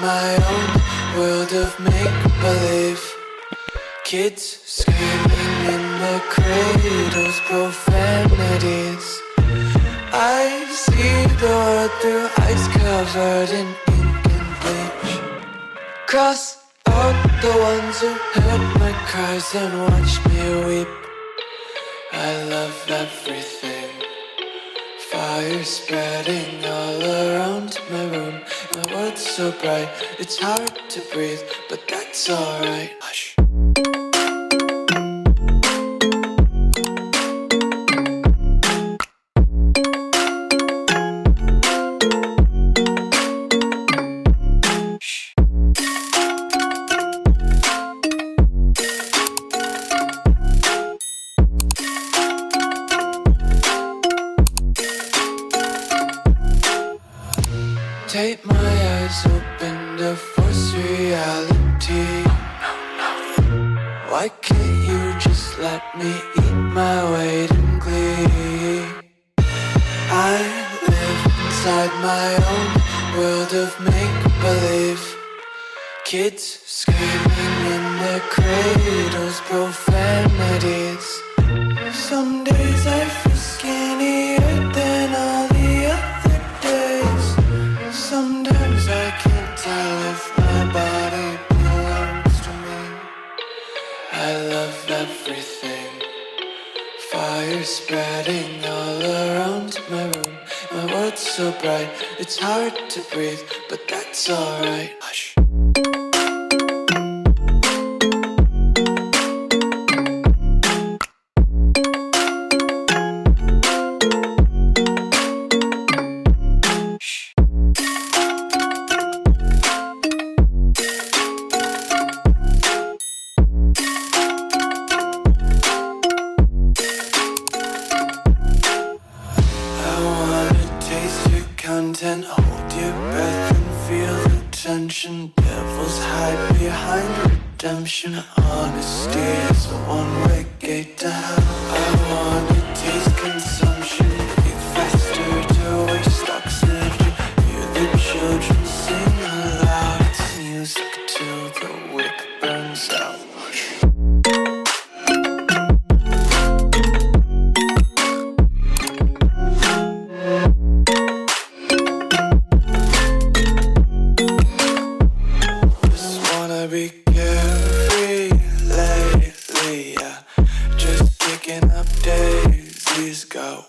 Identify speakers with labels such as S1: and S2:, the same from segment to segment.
S1: my own world of make-believe. Kids screaming in the cradles, profanities. I see the world through ice covered in ink and bleach. Cross out the ones who heard my cries and watched me weep. I love everything. Fire spreading all around my room. My world's so bright, it's hard to breathe, but that's alright. Hush. Take my eyes open to force reality. Why can't you just let me eat my weight in glee? I live inside my own world of make-believe. Kids screaming in their cradles, profanities. Some days I feel skinnier than all the other days. Sometimes I can't tell if my body belongs to me. I love everything. Fire spreading all around my room. My world's so bright, it's hard to breathe, but that's alright. Hush. Content, hold your breath and feel the tension. Devils hide behind redemption. Honesty is a one-way gate to hell. I wanna taste consumption. Breathe faster to waste oxygen. Hear the children sing aloud. It's music till the wick burns out. Be carefree lately, yeah. Just picking up daisies, got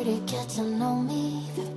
S2: to get to know me.